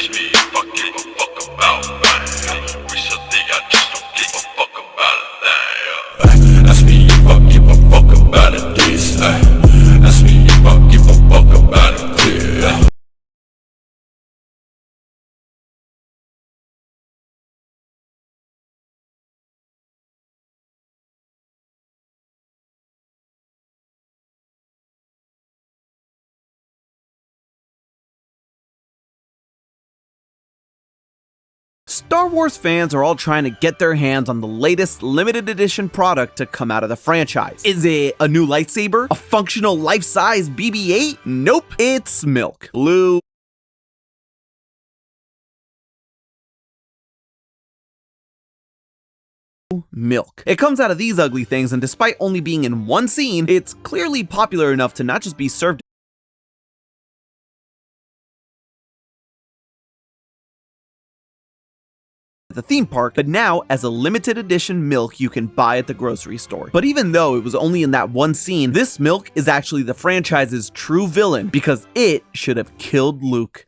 ask me if I give a fuck about man. Recently I just don't give a fuck about a thing. Ask me if I give a fuck about it this. Ask me if I give a fuck about it this. Star Wars fans are all trying to get their hands on the latest limited edition product to come out of the franchise. Is it a new lightsaber? A functional life-size BB-8? Nope, it's milk. Blue milk. It comes out of these ugly things, and despite only being in one scene, it's clearly popular enough to not just be served at the theme park, but now as a limited edition milk you can buy at the grocery store. But even though it was only in that one scene, this milk is actually the franchise's true villain because it should have killed Luke.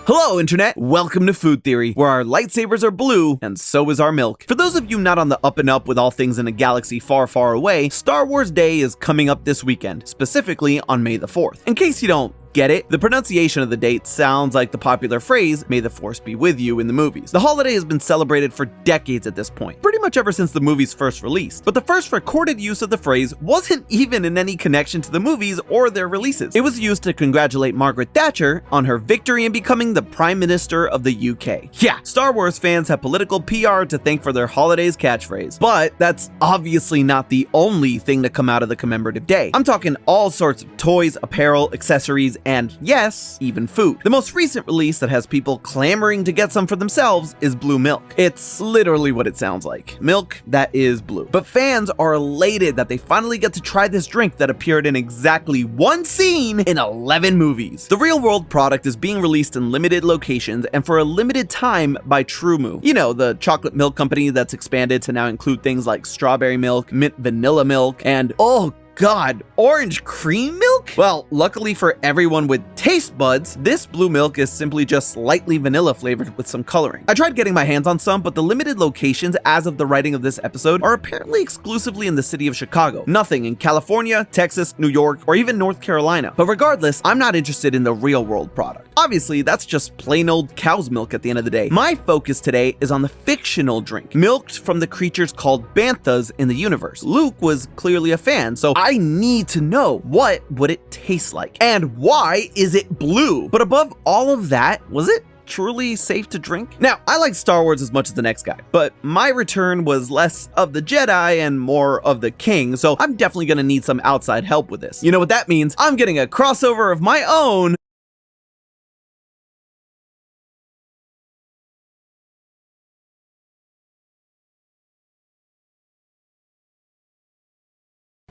Hello Internet, welcome to Food Theory, where our lightsabers are blue and so is our milk. For those of you not on the up and up with all things in a galaxy far, far away, Star Wars Day is coming up this weekend, specifically on May the 4th. In case you don't get it, the pronunciation of the date sounds like the popular phrase, "May the Force be with you" in the movies. The holiday has been celebrated for decades at this point, pretty much ever since the movie's first release. But the first recorded use of the phrase wasn't even in any connection to the movies or their releases. It was used to congratulate Margaret Thatcher on her victory in becoming the Prime Minister of the UK. Yeah, Star Wars fans have political PR to thank for their holidays catchphrase. But that's obviously not the only thing to come out of the commemorative day. I'm talking all sorts of toys, apparel, accessories, and yes, even food. The most recent release that has people clamoring to get some for themselves is blue milk. It's literally what it sounds like. Milk that is blue. But fans are elated that they finally get to try this drink that appeared in exactly one scene in 11 movies. The real world product is being released in limited locations and for a limited time by TrueMoo. You know, the chocolate milk company that's expanded to now include things like strawberry milk, mint vanilla milk, and oh God, orange cream milk? Well, luckily for everyone with taste buds, this blue milk is simply just slightly vanilla flavored with some coloring. I tried getting my hands on some, but the limited locations as of the writing of this episode are apparently exclusively in the city of Chicago. Nothing in California, Texas, New York, or even North Carolina. But regardless, I'm not interested in the real world product. Obviously, that's just plain old cow's milk at the end of the day. My focus today is on the fictional drink, milked from the creatures called banthas in the universe. Luke was clearly a fan, so I need to know, what would it taste like? And why is it blue? But above all of that, was it truly safe to drink? Now, I like Star Wars as much as the next guy, but my return was less of the Jedi and more of the King, so I'm definitely gonna need some outside help with this. You know what that means? I'm getting a crossover of my own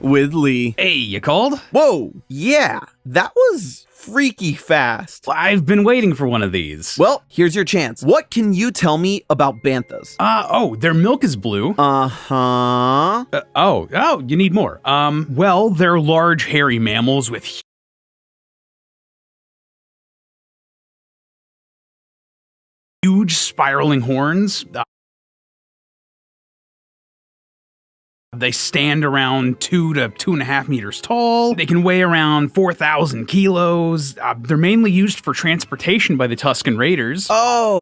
with Lee. Hey, you called? Whoa, yeah, that was freaky fast. I've been waiting for one of these. Well, here's your chance. What can you tell me about banthas? Their milk is blue. You need more. Well, they're large hairy mammals with huge spiraling horns. They stand around 2 to 2.5 meters tall. They can weigh around 4,000 kilos. They're mainly used for transportation by the Tusken Raiders. Oh,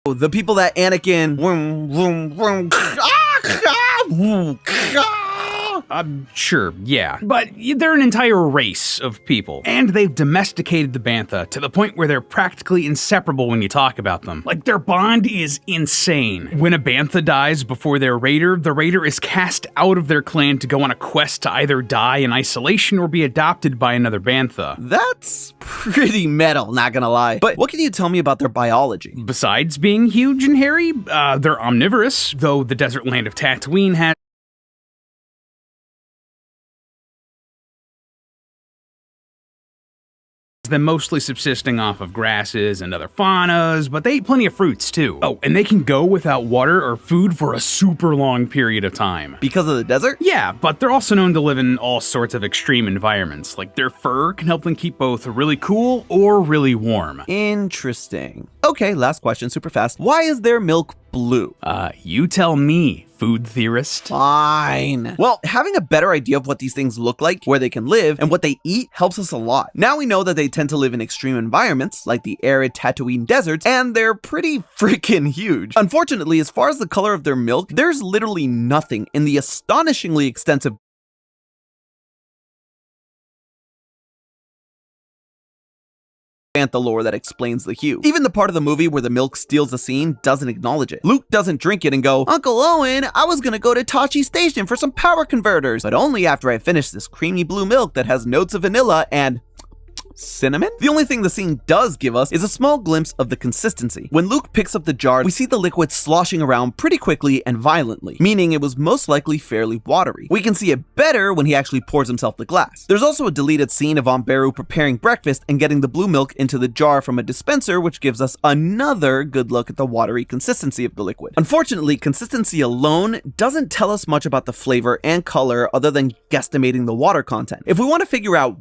the people that Anakin Sure, yeah. But they're an entire race of people. And they've domesticated the bantha to the point where they're practically inseparable when you talk about them. Like, their bond is insane. When a bantha dies before their raider, the raider is cast out of their clan to go on a quest to either die in isolation or be adopted by another bantha. That's pretty metal, not gonna lie. But what can you tell me about their biology? Besides being huge and hairy, they're omnivorous, though the desert land of Tatooine has them mostly subsisting off of grasses and other faunas, but they eat plenty of fruits too. Oh, and they can go without water or food for a super long period of time. Because of the desert? Yeah, but they're also known to live in all sorts of extreme environments. Like their fur can help them keep both really cool or really warm. Interesting. Okay, last question, super fast. Why is their milk blue? You tell me, food theorist. Fine. Well, having a better idea of what these things look like, where they can live, and what they eat helps us a lot. Now we know that they tend to live in extreme environments, like the arid Tatooine deserts, and they're pretty freaking huge. Unfortunately, as far as the color of their milk, there's literally nothing in the astonishingly extensive bantha lore that explains the hue. Even the part of the movie where the milk steals the scene doesn't acknowledge it. Luke doesn't drink it and go, "Uncle Owen, I was gonna go to Tachi Station for some power converters," but only after I finish this creamy blue milk that has notes of vanilla and cinnamon? The only thing the scene does give us is a small glimpse of the consistency. When Luke picks up the jar, we see the liquid sloshing around pretty quickly and violently, meaning it was most likely fairly watery. We can see it better when he actually pours himself the glass. There's also a deleted scene of Aunt Beru preparing breakfast and getting the blue milk into the jar from a dispenser, which gives us another good look at the watery consistency of the liquid. Unfortunately, consistency alone doesn't tell us much about the flavor and color other than guesstimating the water content. If we want to figure out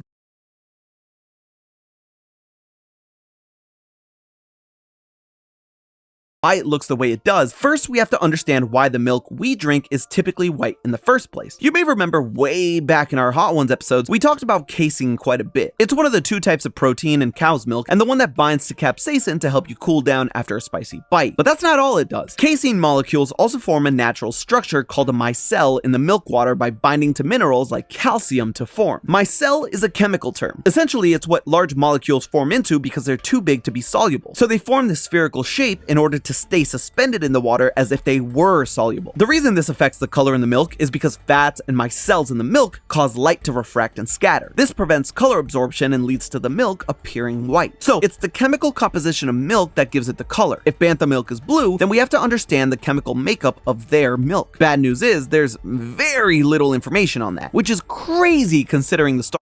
why it looks the way it does, first we have to understand why the milk we drink is typically white in the first place. You may remember way back in our Hot Ones episodes, we talked about casein quite a bit. It's one of the two types of protein in cow's milk, and the one that binds to capsaicin to help you cool down after a spicy bite. But that's not all it does. Casein molecules also form a natural structure called a micelle in the milk water by binding to minerals like calcium to form. Micelle is a chemical term. Essentially, it's what large molecules form into because they're too big to be soluble. So they form this spherical shape in order to stay suspended in the water as if they were soluble. The reason this affects the color in the milk is because fats and micelles in the milk cause light to refract and scatter. This prevents color absorption and leads to the milk appearing white. So it's the chemical composition of milk that gives it the color. If bantha milk is blue, then we have to understand the chemical makeup of their milk. Bad news is there's very little information on that, which is crazy considering the Star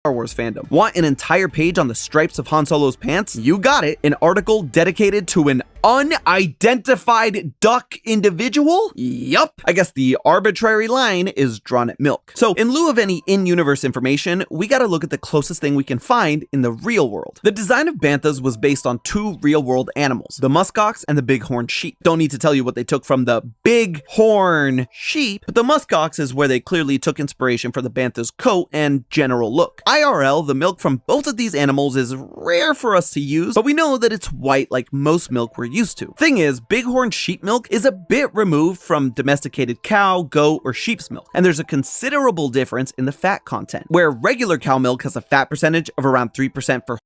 Wars fandom. Want an entire page on the stripes of Han Solo's pants? You got it. An article dedicated to an unidentified duck individual? Yup. I guess the arbitrary line is drawn at milk. So in lieu of any in-universe information, we gotta look at the closest thing we can find in the real world. The design of banthas was based on two real-world animals, the muskox and the bighorn sheep. Don't need to tell you what they took from the bighorn sheep, but the muskox is where they clearly took inspiration for the bantha's coat and general look. IRL, the milk from both of these animals is rare for us to use, but we know that it's white like most milk we're used to. Thing is, bighorn sheep milk is a bit removed from domesticated cow, goat, or sheep's milk, and there's a considerable difference in the fat content. Where regular cow milk has a fat percentage of around 3% for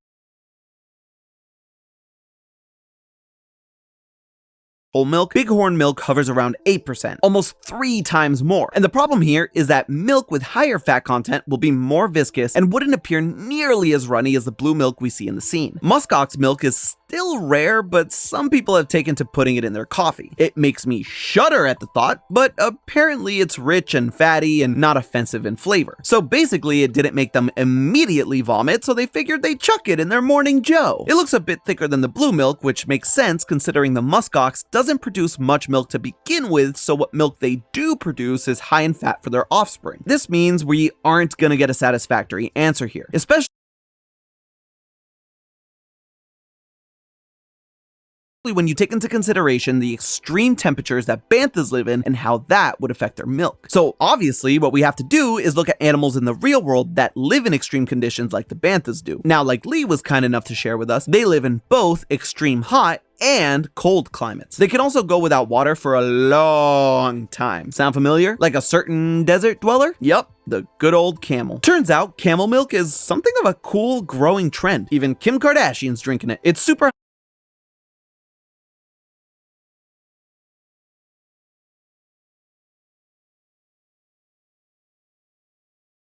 whole milk, bighorn milk hovers around 8%, almost 3 times more. And the problem here is that milk with higher fat content will be more viscous and wouldn't appear nearly as runny as the blue milk we see in the scene. Muskox milk is still rare, but some people have taken to putting it in their coffee. It makes me shudder at the thought, but apparently it's rich and fatty and not offensive in flavor. So basically it didn't make them immediately vomit, so they figured they'd chuck it in their morning joe. It looks a bit thicker than the blue milk, which makes sense considering the muskox doesn't produce much milk to begin with, so what milk they do produce is high in fat for their offspring. This means we aren't gonna get a satisfactory answer here, especially when you take into consideration the extreme temperatures that banthas live in and how that would affect their milk. So obviously what we have to do is look at animals in the real world that live in extreme conditions like the banthas do. Now, like Lee was kind enough to share with us, they live in both extreme hot and cold climates. They can also go without water for a long time. Sound familiar? Like a certain desert dweller? Yup, the good old camel. Turns out camel milk is something of a cool growing trend. Even Kim Kardashian's drinking it. It's super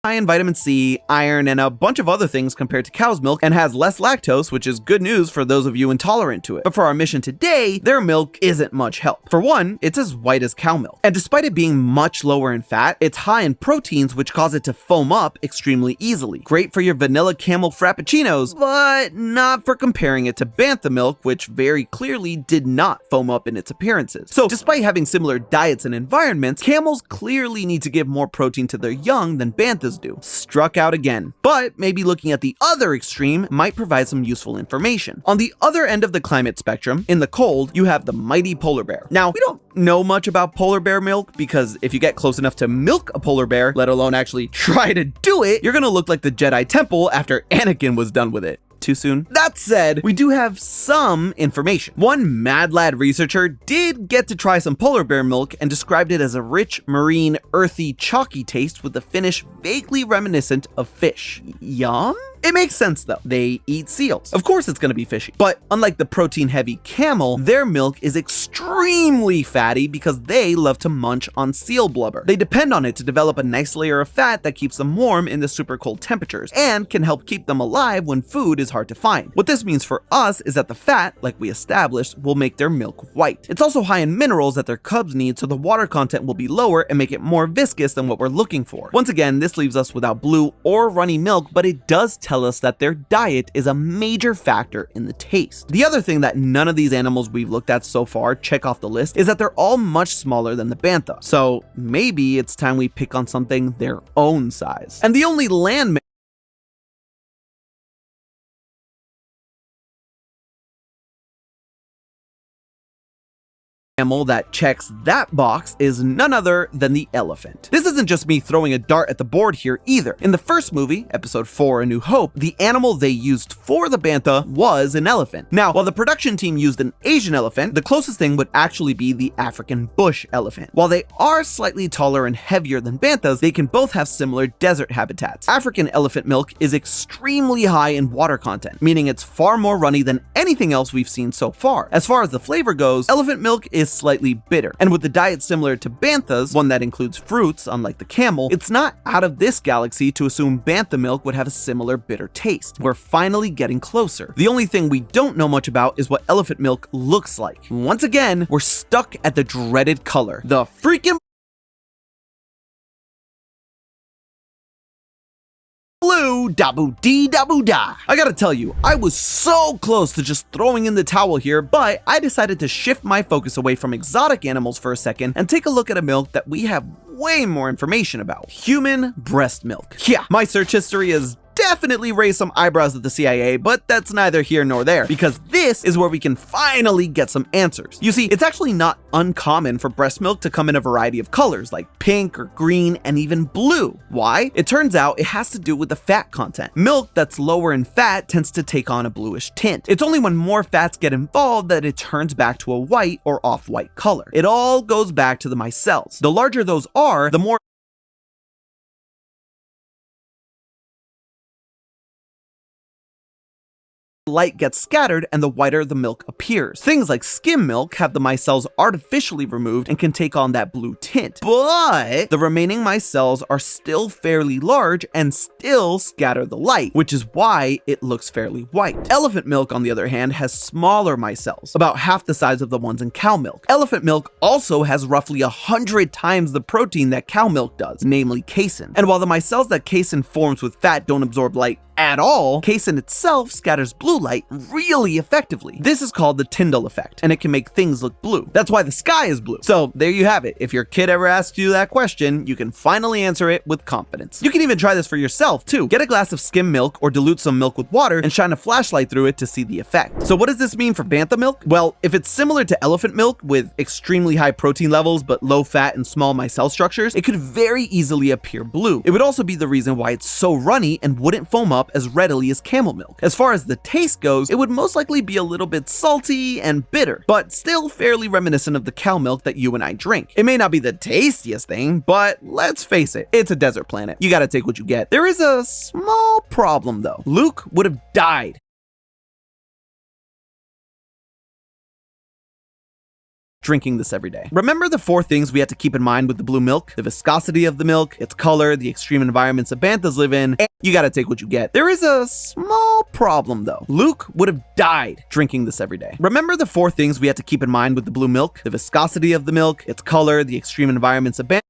high in vitamin C, iron, and a bunch of other things compared to cow's milk, and has less lactose, which is good news for those of you intolerant to it. But for our mission today, their milk isn't much help. For one, it's as white as cow milk. And despite it being much lower in fat, it's high in proteins, which cause it to foam up extremely easily. Great for your vanilla camel frappuccinos, but not for comparing it to bantha milk, which very clearly did not foam up in its appearances. So despite having similar diets and environments, camels clearly need to give more protein to their young than banthas do. Struck out again. But maybe looking at the other extreme might provide some useful information. On the other end of the climate spectrum, in the cold, you have the mighty polar bear. Now, we don't know much about polar bear milk because if you get close enough to milk a polar bear, let alone actually try to do it, you're gonna look like the Jedi Temple after Anakin was done with it. Too soon? That said, we do have some information. One Mad Lad researcher did get to try some polar bear milk and described it as a rich, marine, earthy, chalky taste with a finish vaguely reminiscent of fish. Yum? It makes sense though. They eat seals. Of course it's gonna be fishy. But unlike the protein-heavy camel, their milk is extremely fatty because they love to munch on seal blubber. They depend on it to develop a nice layer of fat that keeps them warm in the super cold temperatures and can help keep them alive when food is hard to find. What this means for us is that the fat, like we established, will make their milk white. It's also high in minerals that their cubs need, so the water content will be lower and make it more viscous than what we're looking for. Once again, this leaves us without blue or runny milk, but it does tell us that their diet is a major factor in the taste. The other thing that none of these animals we've looked at so far check off the list is that they're all much smaller than the bantha. So maybe it's time we pick on something their own size. And the only land mammal that checks that box is none other than the elephant. This isn't just me throwing a dart at the board here either. In the first movie, episode 4, A New Hope, the animal they used for the bantha was an elephant. Now, while the production team used an Asian elephant, the closest thing would actually be the African bush elephant. While they are slightly taller and heavier than banthas, they can both have similar desert habitats. African elephant milk is extremely high in water content, meaning it's far more runny than anything else we've seen so far. As far as the flavor goes, elephant milk is slightly bitter, and with the diet similar to banthas, one that includes fruits unlike the camel, it's not out of this galaxy to assume bantha milk would have a similar bitter taste. We're finally getting closer. The only thing we don't know much about is what elephant milk looks like. Once again, we're stuck at the dreaded color, the freaking blue dabu dee dabu da. I gotta tell you, I was so close to just throwing in the towel here, but I decided to shift my focus away from exotic animals for a second and take a look at a milk that we have way more information about. Human breast milk. Yeah, my search history is definitely raised some eyebrows at the CIA, but that's neither here nor there, because this is where we can finally get some answers. You see, it's actually not uncommon for breast milk to come in a variety of colors, like pink or green and even blue. Why? It turns out it has to do with the fat content. Milk that's lower in fat tends to take on a bluish tint. It's only when more fats get involved that it turns back to a white or off-white color. It all goes back to the micelles. The larger those are, the more light gets scattered and the whiter the milk appears. Things like skim milk have the micelles artificially removed and can take on that blue tint, but the remaining micelles are still fairly large and still scatter the light, which is why it looks fairly white. Elephant milk, on the other hand, has smaller micelles, about half the size of the ones in cow milk. Elephant milk also has roughly 100 times the protein that cow milk does, namely casein. And while the micelles that casein forms with fat don't absorb light at all, casein itself scatters blue light really effectively. This is called the Tyndall effect, and it can make things look blue. That's why the sky is blue. So there you have it. If your kid ever asks you that question, you can finally answer it with confidence. You can even try this for yourself too. Get a glass of skim milk or dilute some milk with water and shine a flashlight through it to see the effect. So what does this mean for bantha milk? Well, if it's similar to elephant milk with extremely high protein levels but low fat and small micelle structures, it could very easily appear blue. It would also be the reason why it's so runny and wouldn't foam up as readily as camel milk. As far as the taste goes, it would most likely be a little bit salty and bitter, but still fairly reminiscent of the cow milk that you and I drink. It may not be the tastiest thing, but let's face it, it's a desert planet. You gotta take what you get. There is a small problem though. Luke would have died drinking this every day. Remember the 4 things we have to keep in mind with the blue milk? The viscosity of the milk, its color, the extreme environments that banthas live in, and you gotta take what you get. There is a small problem though. Luke would have died drinking this every day. Remember the 4 things we have to keep in mind with the blue milk? The viscosity of the milk, its color, the extreme environments that banthas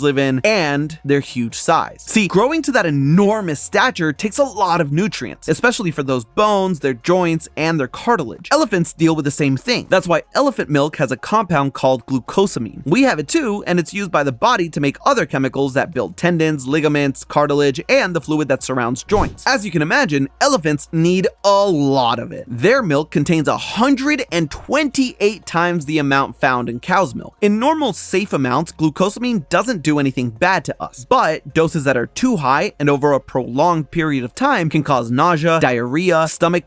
live in, and their huge size. See, growing to that enormous stature takes a lot of nutrients, especially for those bones, their joints, and their cartilage. Elephants deal with the same thing. That's why elephant milk has a compound called glucosamine. We have it too, and it's used by the body to make other chemicals that build tendons, ligaments, cartilage, and the fluid that surrounds joints. As you can imagine, elephants need a lot of it. Their milk contains 128 times the amount found in cow's milk. In normal, safe amounts, glucosamine doesn't do anything bad to us, but doses that are too high and over a prolonged period of time can cause nausea, diarrhea, stomach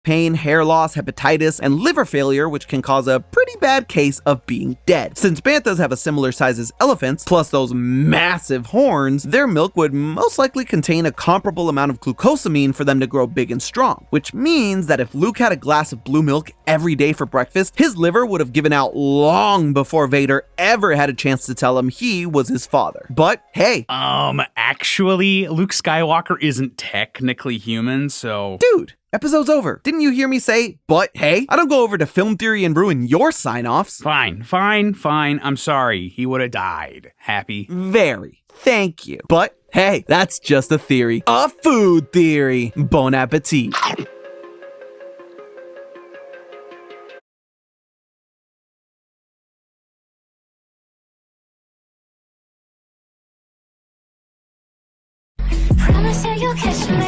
pain, hair loss, hepatitis, and liver failure, which can cause a pretty bad case of being dead. Since banthas have a similar size as elephants, plus those massive horns, their milk would most likely contain a comparable amount of glucosamine for them to grow big and strong, which means that if Luke had a glass of blue milk every day for breakfast, his liver would have given out long before Vader ever had a chance to tell him he was his father. But hey, Actually, Luke Skywalker isn't technically human, so... dude, episode's over. Didn't you hear me say, but hey? I don't go over to Film Theory and ruin your sign-offs. Fine. I'm sorry. He would have died. Happy? Very. Thank you. But hey, that's just a theory. A food theory. Bon appetit. Promise that you'll catch me